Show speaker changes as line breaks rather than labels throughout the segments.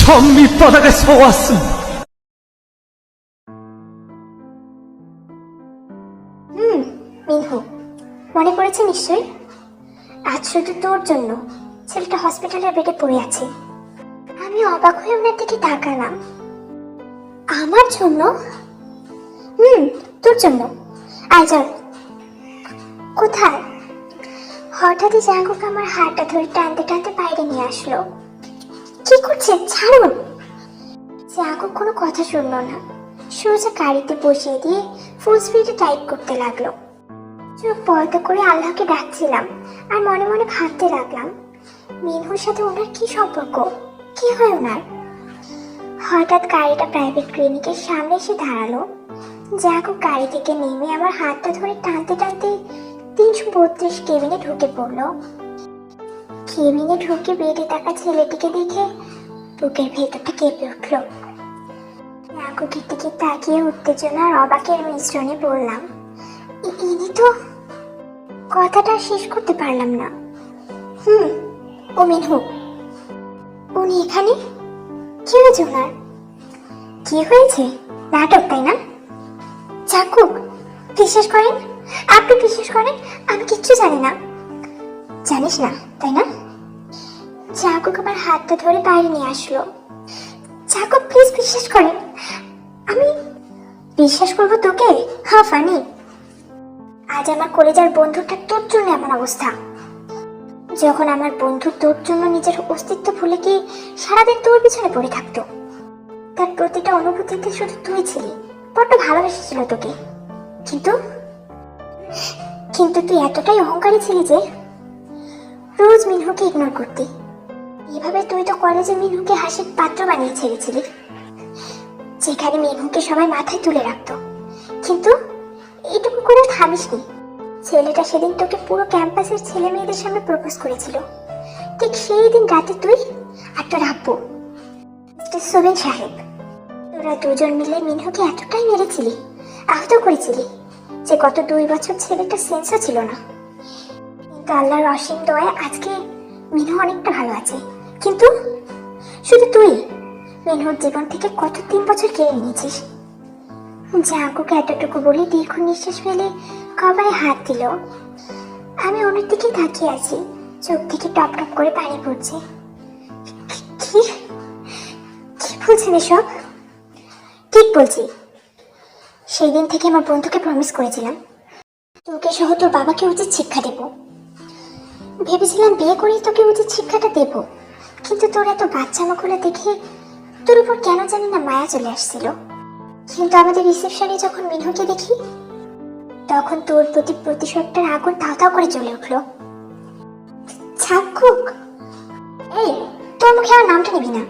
전 밑바닥에서 왔습니다.
মিনহু, মনে পড়েছে নিশ্চয়ই? আজ শুধু তোর জন্য ছেলেটা হসপিটালের বেডে পড়ে আছে। আমি অবাক হয়ে ওনার দিকে তাকালাম। আমার জন্য? তোর জন্য। আয় চল। কোথায়? হঠাৎই জাঙ্কুক আমার হাতটা ধরে টানতে টানতে বাইরে নিয়ে আসলো। কি করছেন? ছাড়ুন। জাঙ্কুক কোনো কথা শুনলো না, সোজা গাড়িতে বসিয়ে দিয়ে ফুল স্পিডে টাইপ করতে লাগলো। চোখ বন্ধ করে আল্লাহকে ডাকছিলাম আর মনে মনে ভাবতে লাগলাম, মিনহুর সাথে ওনার কি সম্পর্ক, কি হয় ওনার। হঠাৎ গাড়িটা প্রাইভেট ক্লিনিকের সামনে এসে দাঁড়ালো। জাঙ্কুক গাড়ি থেকে নেমে আমার হাতটা ধরে টানতে টানতে 332 কেবিনে ঢুকে পড়লো। কেবিনে ঢুকে বেডে থাকা ছেলেটিকে দেখে বুকের ভেতরটা কেঁপে উঠলো। জাঙ্কুকের দিকে তাকিয়ে উত্তেজনা আর অবাকের মিশ্রণে বললাম, ইনি তো। কথাটা শেষ করতে পারলাম না। ও মিনহু, উনি এখানে? কি হয়েছে ওনার? কি হয়েছে? নাটক, তাই না? জাঙ্কুক, বিশ্বাস করেন, আপনি বিশ্বাস করেন আমি কিচ্ছু জানি না। জানিস না, তাই না? জাঙ্কুক আমার হাতটা ধরে বাইরে নিয়ে আসলো। জাঙ্কুক, প্লিজ বিশ্বাস করেন। আমি বিশ্বাস করবো তোকে? হ্যাঁ ফানি। আজ আমার কলেজের বন্ধুটা তোর জন্য এমন অবস্থা। যখন আমার বন্ধু তোর জন্য নিজের অস্তিত্ব ভুলে গিয়ে সারাদিন তোর পিছনে পড়ে থাকতো, তার প্রতিটা অনুভূতিতে শুধু তুই ছিলি, বড্ড ভালোবেসেছিল তোকে। কিন্তু কিন্তু তুই এতটাই অহংকারী ছিলি যে রোজ মিনহুকে ইগনোর করতি। এভাবে তুই তো কলেজে মিনহুকে হাসির পাত্র বানিয়ে ছেড়েছিলি, যেখানে মিনহুকে সবাই মাথায় তুলে রাখতো। কিন্তু এইটুকু করে থামিসনি। ছেলেটা সেদিন তোকে পুরো ক্যাম্পাসের ছেলে মেয়েদের সামনে প্রপোজ করেছিল। ঠিক সেই দিন রাতে তুই আর তোর আব্বু মিস্টার সোবেন সাহেব, তোরা দুজন মিলে মিনহুকে এতটাই মেরেছিলি, আহত করেছিলি যে গত 2 বছর ছেলেটা সেন্সও ছিল না। কিন্তু আল্লাহর অসীম দয়ায় আজকে মিনহু অনেকটা ভালো আছে। কিন্তু শুধু তুই মিনহুর জীবন থেকে কত 3 বছর কেড়ে নিয়েছিস। জাঙ্কুকে এতটুকু বলে দীর্ঘ নিঃশ্বাস ফেলে কপালে হাত দিল। আমি ওনার দিকে তাকিয়ে আছি, চোখ থেকে টপ টপ করে পানি পড়ছে। কি কি বলছেন এসব? ঠিক বলছি। সেই দিন থেকে আমার বন্ধুকে প্রমিস করেছিলাম তোকে সহ তোর বাবাকে উচিত শিক্ষা দেব। ভেবেছিলাম বিয়ে করেই তোকে উচিত শিক্ষাটা দেব, কিন্তু তোর এত বাচ্চামোগুলো দেখে তোর উপর কেন জানি না মায়া চলে আসছিল। কিন্তু আমাদের রিসেপশনে যখন মিনহুকে দেখি, তখন তোর প্রতি প্রতিশোধটার আগুন তাও তাও করে জ্বলে উঠলো। জাঙ্কুক, এই তোর মুখে আমার নামটা নিবি না।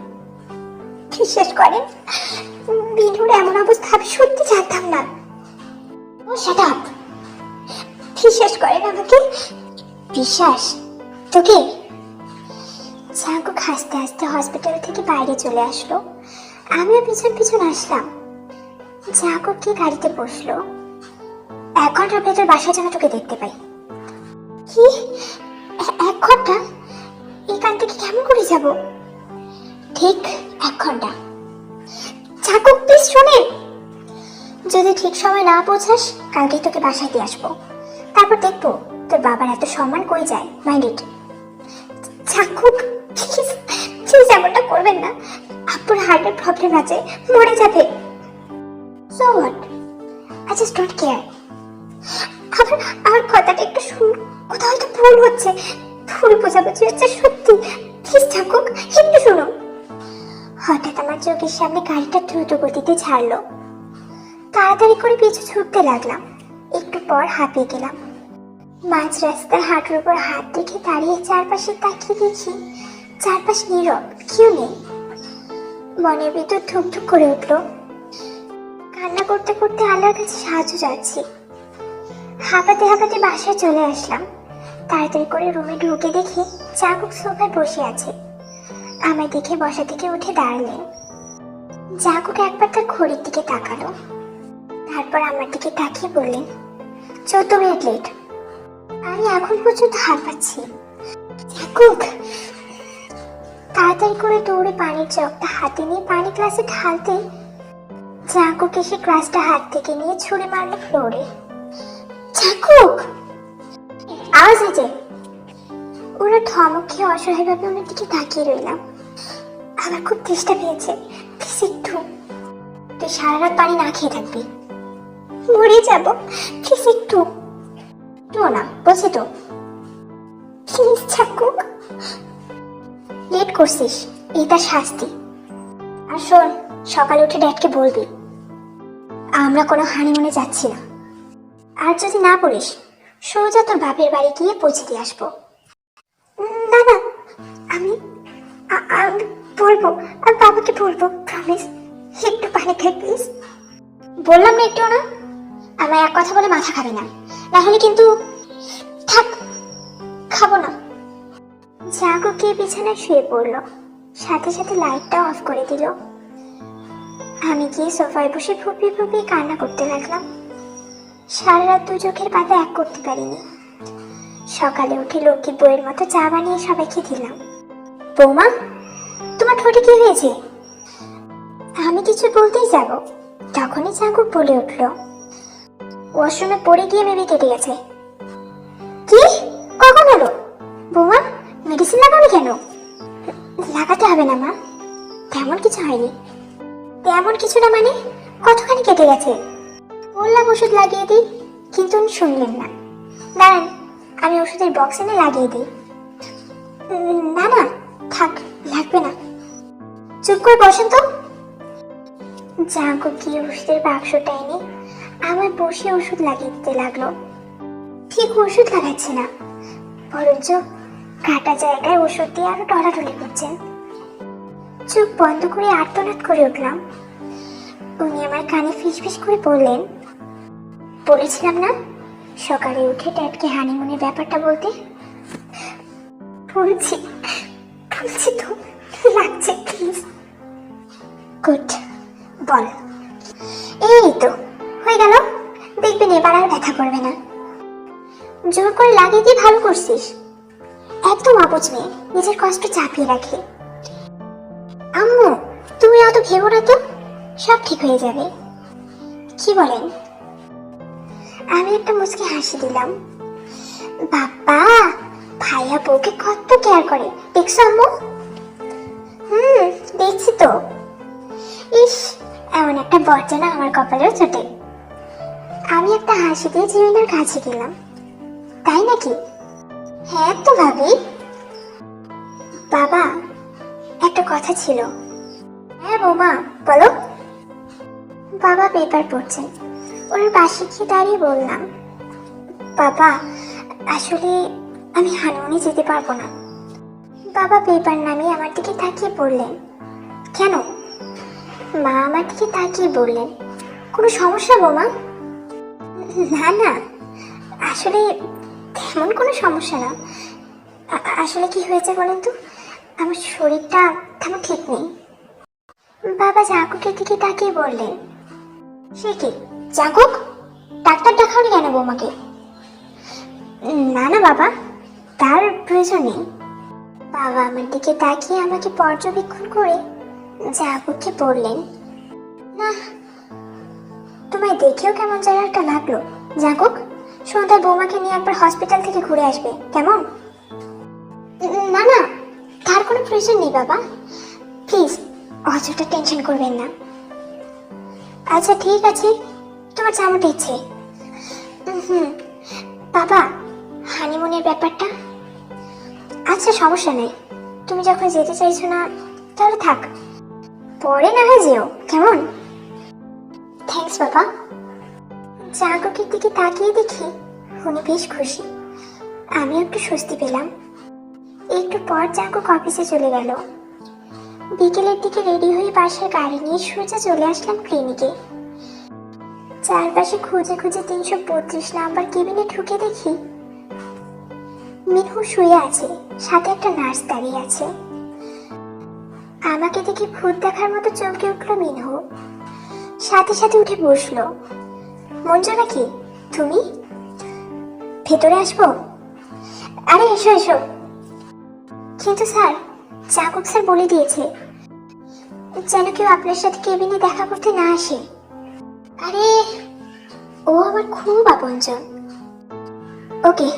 বিশ্বাস করেন, মিনহুর এমন অবস্থা আমি সত্যি জানতাম না। ও শাট আপ। বিশ্বাস করেন আমাকে। বিশ্বাস তোকে? জাঙ্কুক হাসতে হাসতে হসপিটাল থেকে বাইরে চলে আসলো। আমিও পিছন পিছন আসলাম। জাঙ্কুক কি গাড়িতে বসলো। 1 ঘন্টার ভেতর বাসায় যেন তোকে দেখতে পাই। কি 1 ঘন্টা? এখান থেকে কেমন করে যাব? ঠিক 1 ঘন্টা। জাঙ্কুক প্লিজ শোনেন, যদি ঠিক সময় না পৌঁছাস কালকে তোকে বাসায় দিয়ে আসবো। তারপর দেখবো তোর বাবার এত সম্মান কই যায়। Mind it. Jungkook please please এমনটা করবেন না। আপুর হার্টের প্রবলেম আছে, মরে যাবে। So what? I just don't care. আমার কথাটা একটু শুন, কোথাও হয়তো ভুল হচ্ছে, ভুল বোঝাবুঝি হচ্ছে সত্যি। প্লিজ জাঙ্কুক একটু শুনো। হঠাৎ আমার চোখের সামনে গাড়িটা দ্রুত গতিতে ছাড়লো। তাড়াতাড়ি করে পিছু ছুটতে লাগলাম। একটু পর হাঁপিয়ে গেলাম। মাঝ রাস্তায় হাঁটুর উপর হাত রেখে দাঁড়িয়ে চারপাশে তাকিয়ে দেখি চারপাশ নীরব, কেউ নেই। মনের ভিতর ধুকধুক করে উঠলো। কান্না করতে করতে আল্লাহর কাছে সাহায্য চাচ্ছি। হাঁপাতে হাঁপাতে বাসায় চলে আসলাম। তাড়াতাড়ি করে রুমে ঢুকে দেখি জাঙ্কুক সোফায় বসে আছে। আমার দেখে বসা থেকে উঠে দাঁড়ালেন। জাঙ্কুক একবার তার ঘড়ির দিকে তাকালো, তারপর আমার দিকে তাকিয়ে বললেন, 14 মিনিট লেট। আমি এখন পর্যন্ত হাঁপাচ্ছি। জাঙ্কুক তাড়াতাড়ি করে দৌড়ে পানির জগটা হাতে নিয়ে পানি গ্লাসে ঢালতে জাঙ্কুক এসে গ্লাসটা হাত থেকে নিয়ে ছুঁড়ে মারলো ফ্লোরে। জাঙ্কুক! আওয়াজ হয়েছে। ওরা ধমক খেয়ে অসহায়ভাবে ওনার দিকে তাকিয়ে রইলাম। আমার খুব তেষ্টা পেয়েছে, প্লিজ একটু। তুই সারা রাত পানি না খেয়ে থাকবি, মরে যাব, প্লিজ একটু। একটুও না বলছি তো, প্লিজ জাঙ্কুক। লেট করছিস, এই তার শাস্তি। আর শোন, সকালে উঠে ড্যাডকে বলবি আমরা কোনো হানিমুনে যাচ্ছি না। আর যদি না বলিস, সোজা তোর বাপের বাড়ি গিয়ে পৌঁছে দিয়ে আসবো। না না, আমি আমি বলবো, আর বাবাকে বলবো, প্রমিস। একটু পানি খাই প্লিজ। বললাম না একটু না। আমার এক কথা বলে মাথা খাবে না, না হলে কিন্তু। থাক, খাবো না। জাঙ্কুক গিয়ে বিছানায় শুয়ে পড়লো, সাথে সাথে লাইটটা অফ করে দিল। আমি গিয়ে সোফায় বসে ফুপিয়ে ফুপিয়ে কান্না করতে লাগলাম। সারা রাত দু চোখের পাতা এক করতে পারিনি। সকালে উঠে লক্ষ্মী বইয়ের মতো চা বানিয়ে সবাইকে দিলাম। বৌমা, তোমার ঠোঁটে কি হয়েছে? আমি কিছু বলতেই যাব, তখনই জাঙ্কুক বলে উঠল, ওয়াশরুমে পড়ে গিয়ে মেবি কেটে গেছে। কি? কখন হলো? বৌমা, মেডিসিন লাগাবে কেন? লাগাতে হবে না মা, তেমন কিছু হয়নি। তেমন কিছু না মানে? কতখানি কেটে গেছে? বললাম ওষুধ লাগিয়ে দিই, কিন্তু উনি শুনলেন না। দাঁড়ান, আমি ওষুধের বক্স এনে লাগিয়ে দিই। না না থাক, লাগবে না। চুপ করে বসেন তো। জাঙ্কুক গিয়ে ওষুধের বাক্সটা এনে আমার বসে ওষুধ লাগিয়ে দিতে লাগলো। ঠিক ওষুধ লাগাচ্ছে না, বরঞ্চ কাটা জায়গায় ওষুধ দিয়ে আরো ডলাডলি করছেন। চোখ বন্ধ করে আর্তনাদ করে উঠলাম। উনি আমার কানে ফিসফিস করে বললেন, বলেছিলাম না সকালে উঠে ড্যাডকে হানিমুনের ব্যাপারটা বলতে। বলছি বলছি তো, লাগছে প্লিজ। গুড, বল। এই তো হয়ে গেল, দেখবেন এবার আর ব্যথা করবে না। জোর করে লাগিয়ে দিয়ে ভালো করছিস। একদম অবুঝ মেয়ে, নিজের কষ্ট চাপিয়ে রাখে। আম্মু, তুমি অত ভেবো না তো, সব ঠিক হয়ে যাবে। কি বলেন? আমি একটা মুচকি হাসি দিলাম। বাবা, ভাইয়া বউকে কত কেয়ার করে, দেখছো আম্মু? দেখছি তো। ইস, এমন একটা বর্জনা আমার কপালেও চটে। আমি একটা হাসি দিয়ে জিমিনার কাছে গেলাম। তাই নাকি? হ্যাঁ তো ভাবি। বাবা, একটা কথা ছিল। হ্যাঁ বৌমা, বলো। বাবা পেপার পড়ছেন, ওর পাশে গিয়ে দাঁড়িয়ে বললাম, বাবা আসলে আমি হানিমুনে যেতে পারবো না। বাবা পেপার নামিয়ে আমার দিকে তাকিয়ে বললেন, কেন? মা আমার দিকে তাকিয়ে বললেন, কোনো সমস্যা বৌমা? না না, আসলে তেমন কোনো সমস্যা না। আসলে কি হয়েছে বলেন তো, আমার শরীরটা তেমন ঠিক নেই। বাবা জাঙ্কুকের দিকে তাকিয়ে বললেন, সে কি জাঙ্কুক, ডাক্তার দেখাওনি কেন বৌমাকে? না না বাবা, তার প্রয়োজন নেই। বাবা আমার দিকে তাকিয়ে আমাকে পর্যবেক্ষণ করে জাঙ্কুককে বললেন, না, তোমায় দেখেও কেমন যেন একটা লাগলো। জাঙ্কুক, সন্ধ্যায় বৌমাকে নিয়ে একবার হসপিটাল থেকে ঘুরে আসবে, কেমন? না না, তার কোনো প্রয়োজন নেই বাবা, প্লিজ অযথা টেনশন করবেন না। আচ্ছা ঠিক আছে, তোমার যেমনটা ইচ্ছে। বাবা, হানিমুনের ব্যাপারটা? আচ্ছা সমস্যা নেই, তুমি যখন যেতে চাইছো না তাহলে থাক, পরে না হয় যেও, কেমন? থ্যাঙ্কস বাবা। জাঙ্কুকের দিকে তাকিয়ে দেখি উনি বেশ খুশি। আমি একটু স্বস্তি পেলাম। একটু পর জাঙ্কুক অফিসে চলে গেল। বিকেলের দিকে রেডি হয়ে বাসার গাড়ি নিয়ে সোজা চলে আসলাম ক্লিনিকে। চারপাশে খুঁজে খুঁজে 332 নাম্বার কেবিনে ঢুকে দেখি মিনহু শুয়ে আছে, সাথে একটা নার্স দাঁড়িয়ে আছে। আমাকে দেখে ভূত দেখার মতো চমকে উঠলো মিনহু, সাথে সাথে উঠে বসলো। মঞ্জু নাকি তুমি? ভেতরে আসবো? আরে এসো এসো। কিন্তু স্যার, জাকব স্যার বলে দিয়েছে যেন কেউ আপনার সাথে কেবিনে দেখা করতে না আসে। আরে ও আমার খুব আপনজন। ওকে,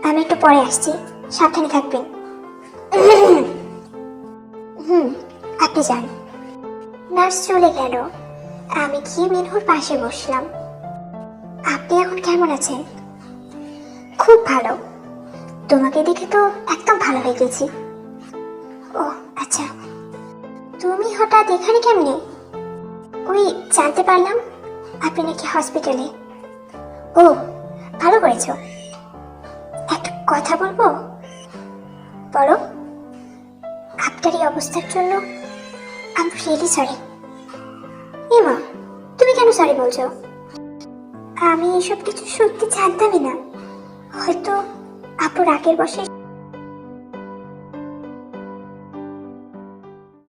আমি একটু পরে আসছি, সাবধানে থাকবেন। আপনি যান। নার্স চলে গেল। আমি গিয়ে মিনহুর পাশে বসলাম। আপনি এখন কেমন আছেন? খুব ভালো। তোমাকে দেখে তো একদম ভালো হয়ে গেছি। ও আচ্ছা, তুমি হঠাৎ এখানে কেমনে? ওই জানতে পারলাম আপনি নাকি হসপিটালে। ও ভালো করেছো। একটা কথা বলবো? বলো। আপনার এই অবস্থার জন্য আই এম রিয়েলি সরি। এমা, তুমি কেন সরি বলছো? আমি এসব কিছু সত্যি জানতামই না। হয়তো আপুর আগের বসে